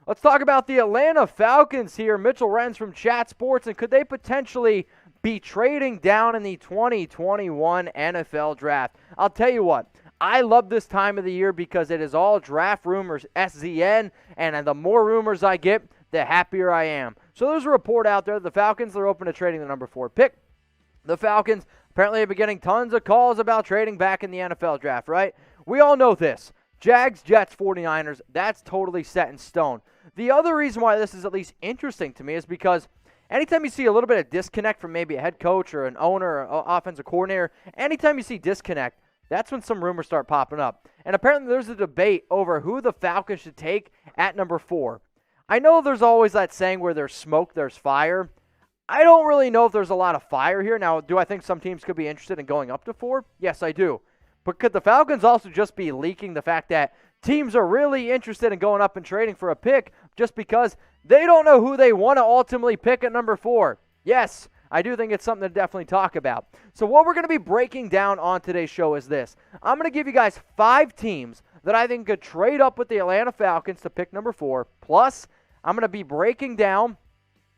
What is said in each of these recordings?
Let's talk about the Atlanta Falcons here. Mitchell Renz from Chat Sports, and could they potentially be trading down in the 2021 NFL Draft? I'll tell you what, I love this time of the year because it is all draft rumors, SZN, and the more rumors I get, the happier I am. So there's a report out there. The Falcons are open to trading the number 4 pick. The Falcons apparently have been getting tons of calls about trading back in the NFL Draft, right? We all know this. Jags, Jets, 49ers, that's totally set in stone. The other reason why this is at least interesting to me is because anytime you see a little bit of disconnect from maybe a head coach or an owner or offensive coordinator, anytime you see disconnect, that's when some rumors start popping up. And apparently there's a debate over who the Falcons should take at number 4. I know there's always that saying where there's smoke, there's fire. I don't really know if there's a lot of fire here. Now, do I think some teams could be interested in going up to 4? Yes, I do. But could the Falcons also just be leaking the fact that teams are really interested in going up and trading for a pick just because they don't know who they want to ultimately pick at number 4? Yes, I do think it's something to definitely talk about. So what we're going to be breaking down on today's show is this. I'm going to give you guys 5 teams that I think could trade up with the Atlanta Falcons to pick number 4. Plus, I'm going to be breaking down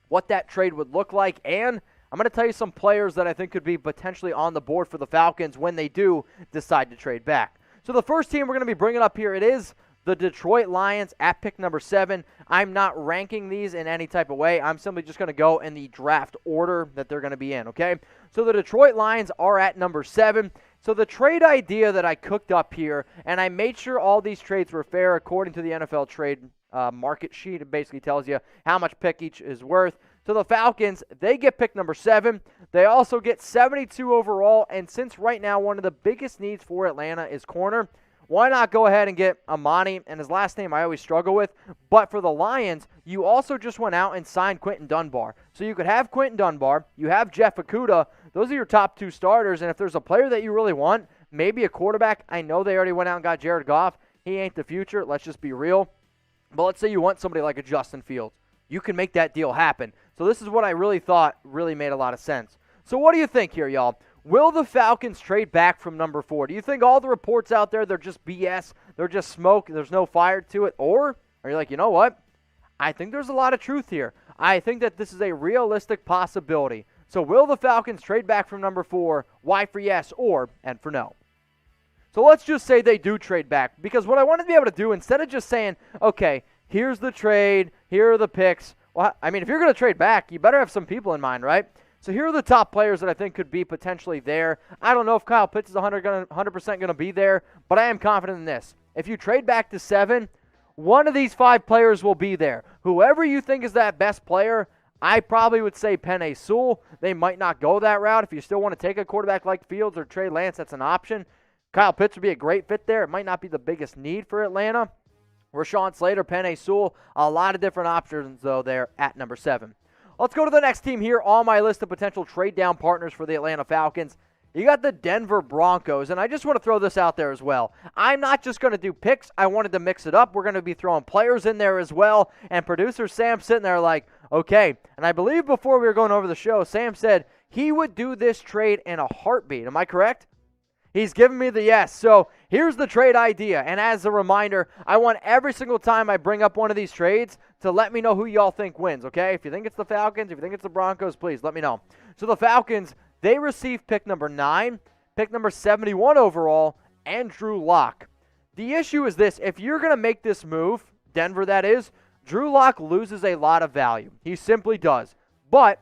what that trade would look like, and I'm going to tell you some players that I think could be potentially on the board for the Falcons when they do decide to trade back. So the first team we're going to be bringing up here, it is the Detroit Lions at pick number 7. I'm not ranking these in any type of way. I'm simply just going to go in the draft order that they're going to be in, okay? So the Detroit Lions are at number 7. So the trade idea that I cooked up here, and I made sure all these trades were fair according to the NFL trade market sheet. It basically tells you how much pick each is worth. So the Falcons, they get pick number 7. They also get 72 overall, and since right now one of the biggest needs for Atlanta is corner, why not go ahead and get Amani, and his last name I always struggle with. But for the Lions, you also just went out and signed Quinton Dunbar. So you could have Quinton Dunbar, you have Jeff Okudah. Those are your top 2 starters, and if there's a player that you really want, maybe a quarterback. I know they already went out and got Jared Goff. He ain't the future. Let's just be real. But let's say you want somebody like a Justin Fields. You can make that deal happen. So this is what I really thought really made a lot of sense. So what do you think here, y'all? Will the Falcons trade back from number 4? Do you think all the reports out there, they're just BS, they're just smoke, there's no fire to it? Or are you like, you know what? I think there's a lot of truth here. I think that this is a realistic possibility. So will the Falcons trade back from number 4? Why for yes or and for no? So let's just say they do trade back, because what I want to be able to do, instead of just saying, okay, here's the trade, here are the picks. Well, I mean, if you're going to trade back, you better have some people in mind, right? So here are the top players that I think could be potentially there. I don't know if Kyle Pitts is 100% going to be there, but I am confident in this. If you trade back to 7, one of these 5 players will be there. Whoever you think is that best player, I probably would say Penei Sewell. They might not go that route. If you still want to take a quarterback like Fields or Trey Lance, that's an option. Kyle Pitts would be a great fit there. It might not be the biggest need for Atlanta. Rashawn Slater, Penei Sewell, a lot of different options, though, there at number 7. Let's go to the next team here on my list of potential trade-down partners for the Atlanta Falcons. You got the Denver Broncos, and I just want to throw this out there as well. I'm not just going to do picks. I wanted to mix it up. We're going to be throwing players in there as well, and producer Sam sitting there like, okay. And I believe before we were going over the show, Sam said he would do this trade in a heartbeat. Am I correct? He's giving me the yes. So here's the trade idea. And as a reminder, I want every single time I bring up one of these trades to let me know who y'all think wins, okay? If you think it's the Falcons, if you think it's the Broncos, please let me know. So the Falcons, they receive pick number 9, pick number 71 overall, and Drew Lock. The issue is this. If you're going to make this move, Denver that is, Drew Lock loses a lot of value. He simply does. But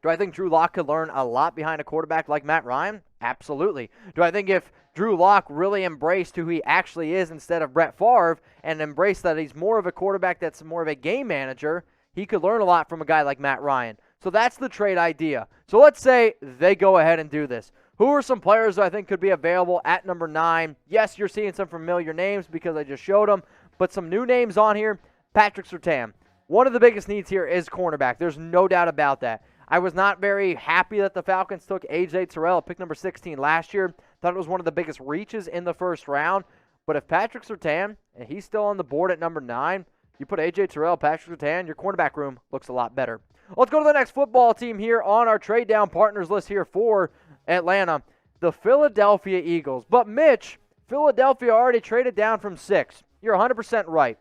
do I think Drew Lock could learn a lot behind a quarterback like Matt Ryan? Absolutely. Do I think if Drew Lock really embraced who he actually is instead of Brett Favre and embraced that he's more of a quarterback that's more of a game manager, he could learn a lot from a guy like Matt Ryan. So that's the trade idea. So let's say they go ahead and do this. Who are some players that I think could be available at number 9? Yes, you're seeing some familiar names because I just showed them, but some new names on here. Patrick Surtain. One of the biggest needs here is cornerback. There's no doubt about that. I was not very happy that the Falcons took A.J. Terrell at pick number 16 last year. Thought it was one of the biggest reaches in the first round. But if Patrick Surtain, and he's still on the board at number 9, you put A.J. Terrell, Patrick Surtain, your cornerback room looks a lot better. Let's go to the next football team here on our trade down partners list here for Atlanta, the Philadelphia Eagles. But Mitch, Philadelphia already traded down from 6. You're 100% right.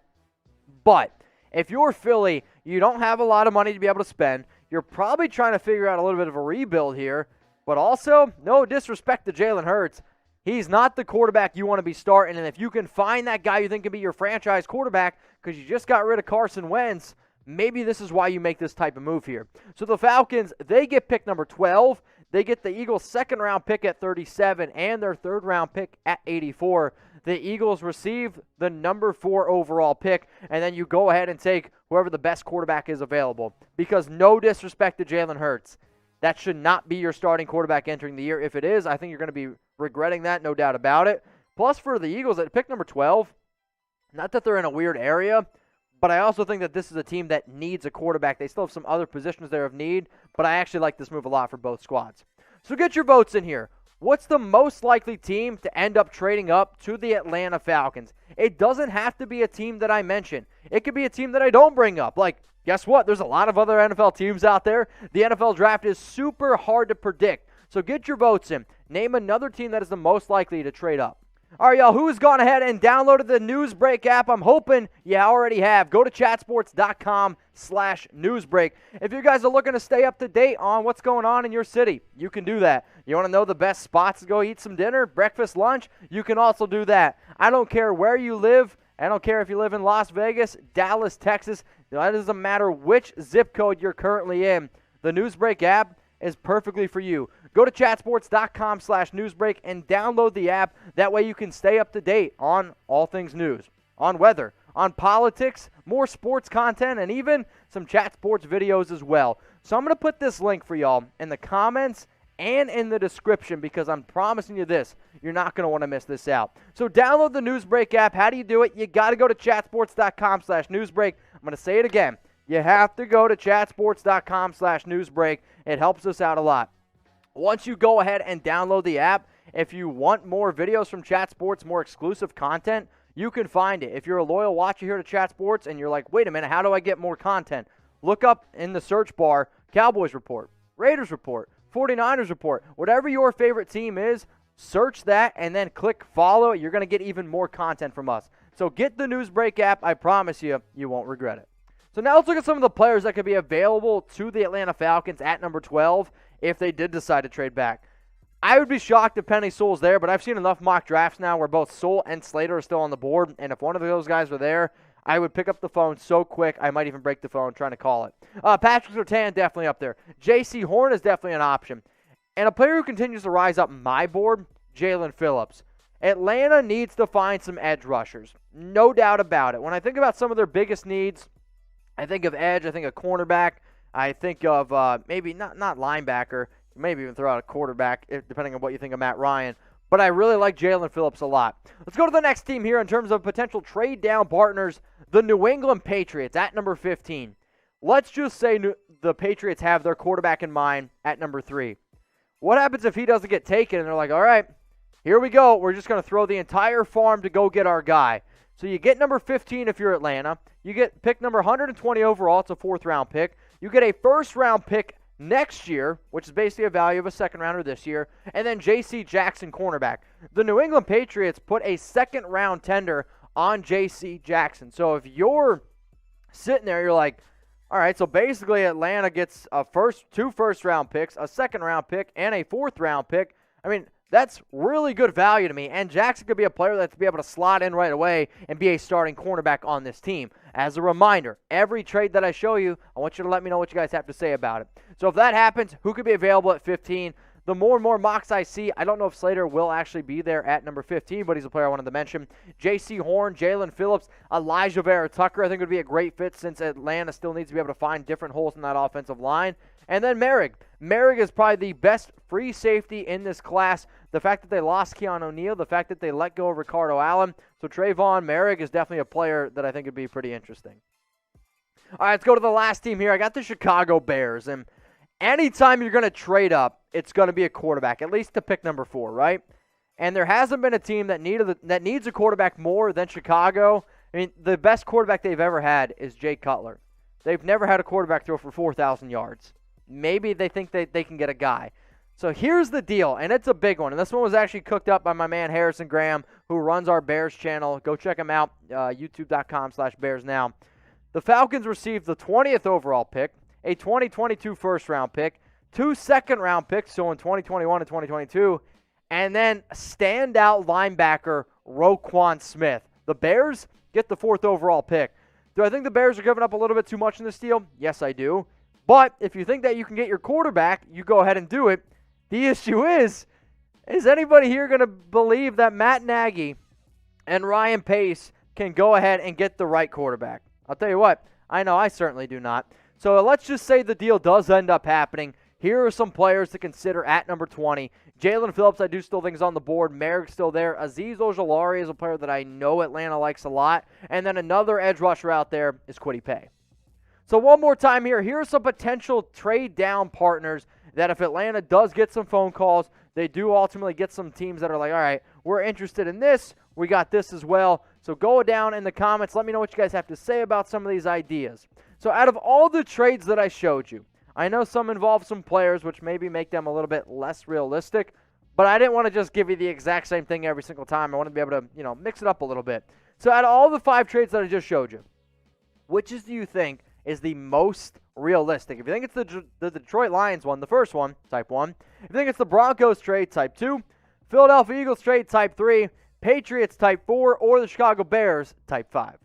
But If you're Philly, you don't have a lot of money to be able to spend. You're probably trying to figure out a little bit of a rebuild here. But also, no disrespect to Jalen Hurts. He's not the quarterback you want to be starting. And if you can find that guy you think can be your franchise quarterback because you just got rid of Carson Wentz, maybe this is why you make this type of move here. So the Falcons, they get pick number 12. They get the Eagles' second-round pick at 37 and their third-round pick at 84. The Eagles receive the number 4 overall pick, and then you go ahead and take whoever the best quarterback is available. Because no disrespect to Jalen Hurts, that should not be your starting quarterback entering the year. If it is, I think you're going to be regretting that, no doubt about it. Plus, for the Eagles at pick number 12, not that they're in a weird area, but I also think that this is a team that needs a quarterback. They still have some other positions there of need, but I actually like this move a lot for both squads. So get your votes in here. What's the most likely team to end up trading up to the Atlanta Falcons? It doesn't have to be a team that I mention. It could be a team that I don't bring up. Like, guess what? There's a lot of other NFL teams out there. The NFL draft is super hard to predict. So get your votes in. Name another team that is the most likely to trade up. All right, y'all, who's gone ahead and downloaded the Newsbreak app? I'm hoping you already have. Go to chatsports.com/newsbreak. If you guys are looking to stay up to date on what's going on in your city, you can do that. You want to know the best spots to go eat some dinner, breakfast, lunch? You can also do that. I don't care where you live. I don't care if you live in Las Vegas, Dallas, Texas. That doesn't matter which zip code you're currently in. The Newsbreak app is perfectly for you. Go to chatsports.com/newsbreak and download the app. That way you can stay up to date on all things news, on weather, on politics, more sports content, and even some Chat Sports videos as well. So I'm going to put this link for y'all in the comments and in the description because I'm promising you this. You're not going to want to miss this out. So download the Newsbreak app. How do you do it? You got to go to chatsports.com/newsbreak. I'm going to say it again. You have to go to chatsports.com/newsbreak. It helps us out a lot. Once you go ahead and download the app, if you want more videos from Chat Sports, more exclusive content, you can find it. If you're a loyal watcher here to Chat Sports and you're like, wait a minute, how do I get more content? Look up in the search bar, Cowboys Report, Raiders Report, 49ers Report, whatever your favorite team is, search that and then click follow. You're going to get even more content from us. So get the Newsbreak app. I promise you, you won't regret it. So now let's look at some of the players that could be available to the Atlanta Falcons at number 12 if they did decide to trade back. I would be shocked if Penei Sewell's there, but I've seen enough mock drafts now where both Sewell and Slater are still on the board, and if one of those guys are there, I would pick up the phone so quick I might even break the phone trying to call it. Patrick Surtain definitely up there. J.C. Horn is definitely an option. And a player who continues to rise up my board, Jalen Phillips. Atlanta needs to find some edge rushers. No doubt about it. When I think about some of their biggest needs, I think of edge, I think of cornerback, I think of maybe not linebacker, maybe even throw out a quarterback, depending on what you think of Matt Ryan. But I really like Jalen Phillips a lot. Let's go to the next team here in terms of potential trade down partners, the New England Patriots at number 15. Let's just say the Patriots have their quarterback in mind at number 3. What happens if he doesn't get taken and they're like, all right, here we go. We're just going to throw the entire farm to go get our guy. So you get number 15 if you're Atlanta. You get pick number 120 overall. It's a 4th-round pick. You get a 1st-round pick next year, which is basically a value of a 2nd-rounder this year, and then J.C. Jackson, cornerback. The New England Patriots put a 2nd-round tender on J.C. Jackson. So if you're sitting there, you're like, all right, so basically Atlanta gets two 1st-round picks, a 2nd-round pick, and a 4th-round pick. I mean, that's really good value to me, and Jackson could be a player that's be able to slot in right away and be a starting cornerback on this team. As a reminder, every trade that I show you, I want you to let me know what you guys have to say about it. So if that happens, who could be available at 15? The more and more mocks I see, I don't know if Slater will actually be there at number 15, but he's a player I wanted to mention. J.C. Horn, Jalen Phillips, Elijah Vera-Tucker, I think would be a great fit since Atlanta still needs to be able to find different holes in that offensive line. And then Merrick. Merrick is probably the best free safety in this class. The fact that they lost Keon O'Neal, the fact that they let go of Ricardo Allen. So Trayvon Merrick is definitely a player that I think would be pretty interesting. All right, let's go to the last team here. I got the Chicago Bears. And anytime you're going to trade up, it's going to be a quarterback, at least to pick number 4, right? And there hasn't been a team that needs a quarterback more than Chicago. I mean, the best quarterback they've ever had is Jay Cutler. They've never had a quarterback throw for 4,000 yards. Maybe they think they can get a guy. So here's the deal, and it's a big one. And this one was actually cooked up by my man Harrison Graham, who runs our Bears channel. Go check him out, youtube.com/BearsNow. The Falcons received the 20th overall pick, a 2022 first-round pick, 2 second-round picks, so in 2021 and 2022, and then standout linebacker Roquan Smith. The Bears get the 4th overall pick. Do I think the Bears are giving up a little bit too much in this deal? Yes, I do. But if you think that you can get your quarterback, you go ahead and do it. The issue is anybody here going to believe that Matt Nagy and Ryan Pace can go ahead and get the right quarterback? I'll tell you what, I know I certainly do not. So let's just say the deal does end up happening. Here are some players to consider at number 20. Jalen Phillips, I do still think is on the board. Merrick's still there. Azeez Ojulari is a player that I know Atlanta likes a lot. And then another edge rusher out there is Kwity Paye. So one more time here. Here are some potential trade down partners that if Atlanta does get some phone calls, they do ultimately get some teams that are like, all right, we're interested in this. We got this as well. So go down in the comments. Let me know what you guys have to say about some of these ideas. So out of all the trades that I showed you, I know some involve some players, which maybe make them a little bit less realistic, but I didn't want to just give you the exact same thing every single time. I want to be able to, mix it up a little bit. So out of all the 5 trades that I just showed you, which do you think is the most realistic? If you think it's the Detroit Lions one, the first one, type 1. If you think it's the Broncos trade, type 2. Philadelphia Eagles trade, type 3. Patriots, type 4. Or the Chicago Bears, type 5.